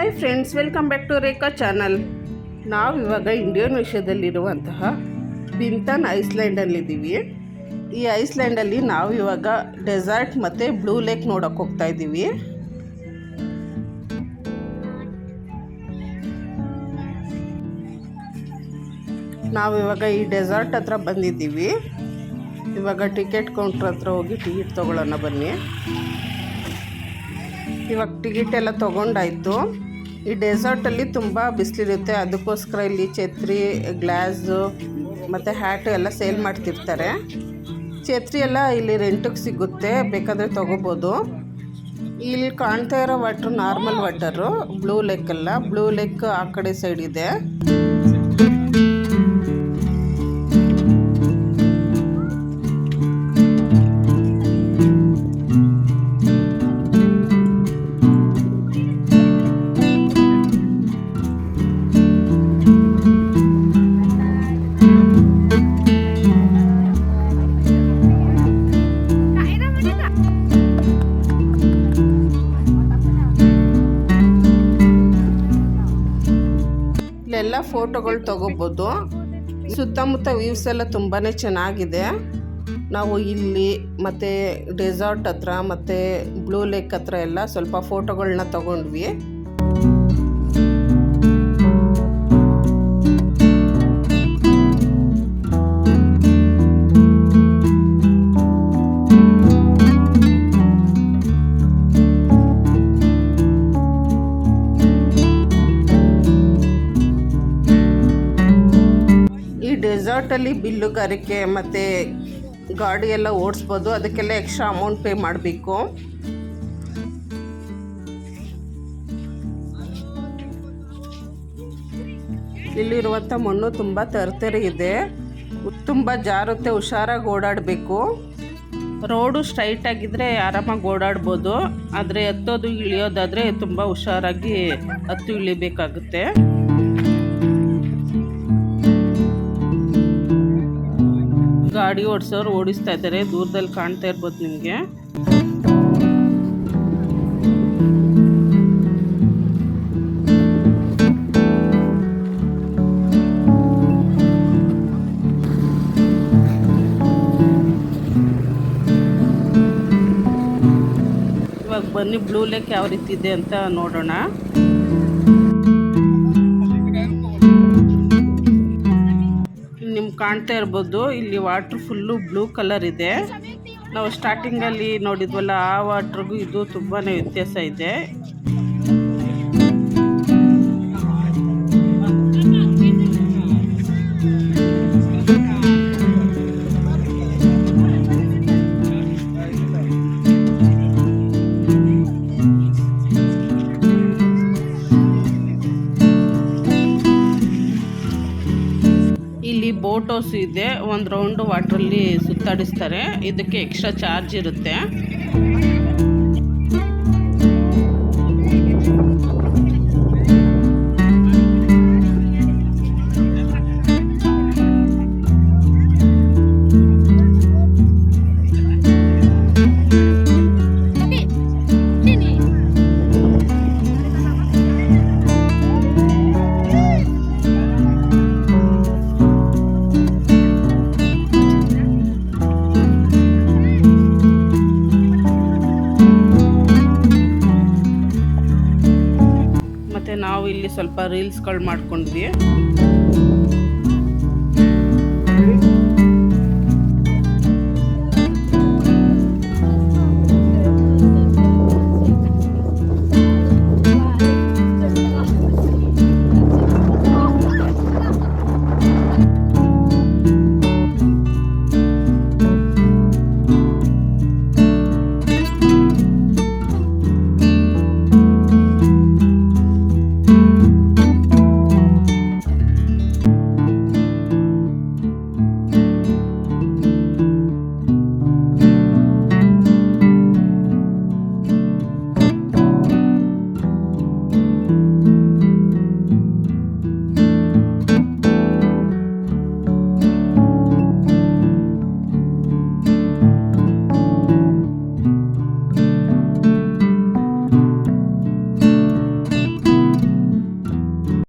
Hi friends, welcome back to Rekha channel. ನಾವು ಇವಾಗ ಇಂಡೋನೇಷ್ಯಾದಲ್ಲಿರುವಂತಹ ಬಿಂತನ್ ಐಸ್ಲ್ಯಾಂಡಲ್ಲಿದ್ದೀವಿ. ಈ ಐಸ್ಲ್ಯಾಂಡಲ್ಲಿ ನಾವು ಇವಾಗ ಡೆಸರ್ಟ್ ಮತ್ತು ಬ್ಲೂ ಲೇಕ್ ನೋಡೋಕೆ ಹೋಗ್ತಾ ಇದ್ದೀವಿ. ನಾವು ಇವಾಗ ಈ ಡೆಸರ್ಟ್ ಹತ್ರ ಬಂದಿದ್ದೀವಿ. ಇವಾಗ ಟಿಕೆಟ್ ಕೌಂಟ್ರ್ ಹತ್ರ ಹೋಗಿ ಟಿಕೆಟ್ ತೊಗೊಳ್ಳೋಣ ಬನ್ನಿ. ಇವಾಗ ಟಿಕೆಟ್ ಎಲ್ಲ ತೊಗೊಂಡಾಯಿತು. ಈ ಡೆಸರ್ಟಲ್ಲಿ ತುಂಬ ಬಿಸಿಲಿರುತ್ತೆ, ಅದಕ್ಕೋಸ್ಕರ ಇಲ್ಲಿ ಛತ್ರಿ, ಗ್ಲಾಸು ಮತ್ತು ಹ್ಯಾಟು ಎಲ್ಲ ಸೇಲ್ ಮಾಡ್ತಿರ್ತಾರೆ. ಛತ್ರಿ ಎಲ್ಲ ಇಲ್ಲಿ ರೆಂಟಿಗೆ ಸಿಗುತ್ತೆ, ಬೇಕಾದರೆ ತೊಗೋಬೋದು. ಇಲ್ಲಿ ಕಾಣ್ತಾ ಇರೋ water normal water, blue lake ಅಲ್ಲ. ಬ್ಲೂ ಲೇಕ್ ಆ ಕಡೆ ಸೈಡ್ ಇದೆ. ಇಲ್ಲೆಲ್ಲ ಫೋಟೋಗಳು ತಗೋಬೋದು. ಸುತ್ತಮುತ್ತ ವ್ಯೂಸ್ ಎಲ್ಲ ತುಂಬಾ ಚೆನ್ನಾಗಿದೆ. ನಾವು ಇಲ್ಲಿ ಮತ್ತು ಡೆಸರ್ಟ್ ಹತ್ರ ಮತ್ತು ಬ್ಲೂ ಲೇಕ್ ಹತ್ರ ಎಲ್ಲ ಸ್ವಲ್ಪ ಫೋಟೋಗಳನ್ನ ತಗೊಂಡ್ವಿ. ಡೆಸರ್ಟಲ್ಲಿ ಬಿಲ್ಲುಗಾರಿಕೆ ಮತ್ತು ಗಾಡಿ ಎಲ್ಲ ಓಡಿಸ್ಬೋದು, ಅದಕ್ಕೆಲ್ಲ ಎಕ್ಸ್ಟ್ರಾ ಅಮೌಂಟ್ ಪೇ ಮಾಡಬೇಕು. ಇಲ್ಲಿರುವಂಥ ಮಣ್ಣು ತುಂಬ ತರ್ತರಿ ಇದೆ, ತುಂಬ ಜಾರುತ್ತೆ, ಹುಷಾರಾಗಿ ಓಡಾಡಬೇಕು. ರೋಡು ಸ್ಟ್ರೈಟ್ ಆಗಿದ್ದರೆ ಆರಾಮಾಗಿ ಓಡಾಡ್ಬೋದು, ಆದರೆ ಹತ್ತೋದು ಇಳಿಯೋದಾದರೆ ತುಂಬ ಹುಷಾರಾಗಿ ಹತ್ತು ಇಳಿಬೇಕಾಗುತ್ತೆ. ಗಾಡಿ ಓಡಿಸೋರು ಓಡಿಸ್ತಾ ಇದ್ದಾರೆ, ದೂರದಲ್ಲಿ ಕಾಣ್ತಾ ಇರ್ಬೋದು ನಿಮಗೆ. ಇವಾಗ ಬನ್ನಿ ಬ್ಲೂ ಲೇಕ್ ಯಾವ ರೀತಿ ಇದೆ ಅಂತ ನೋಡೋಣ. ನಿಮ್ಗೆ ಕಾಣ್ತಾ ಇರ್ಬೋದು, ಇಲ್ಲಿ ವಾಟ್ರ್ ಫುಲ್ಲು ಬ್ಲೂ ಕಲರ್ ಇದೆ. ನಾವು ಸ್ಟಾರ್ಟಿಂಗಲ್ಲಿ ನೋಡಿದ್ವಲ್ಲ ಆ ವಾಟ್ರಿಗೂ ಇದು ತುಂಬಾ ವ್ಯತ್ಯಾಸ ಇದೆ. ಇಲ್ಲಿ ಬೋಟ್ ಹೌಸ್ ಇದೆ, ಒಂದು ರೌಂಡ್ ವಾಟ್ರಲ್ಲಿ ಸುತ್ತಾಡಿಸ್ತಾರೆ, ಇದಕ್ಕೆ ಎಕ್ಸ್ಟ್ರಾ ಚಾರ್ಜ್ ಇರುತ್ತೆ. ನಾವು ಇಲ್ಲಿ ಸ್ವಲ್ಪ ರೀಲ್ಸ್ಗಳು ಮಾಡ್ಕೊಂಡ್ವಿ.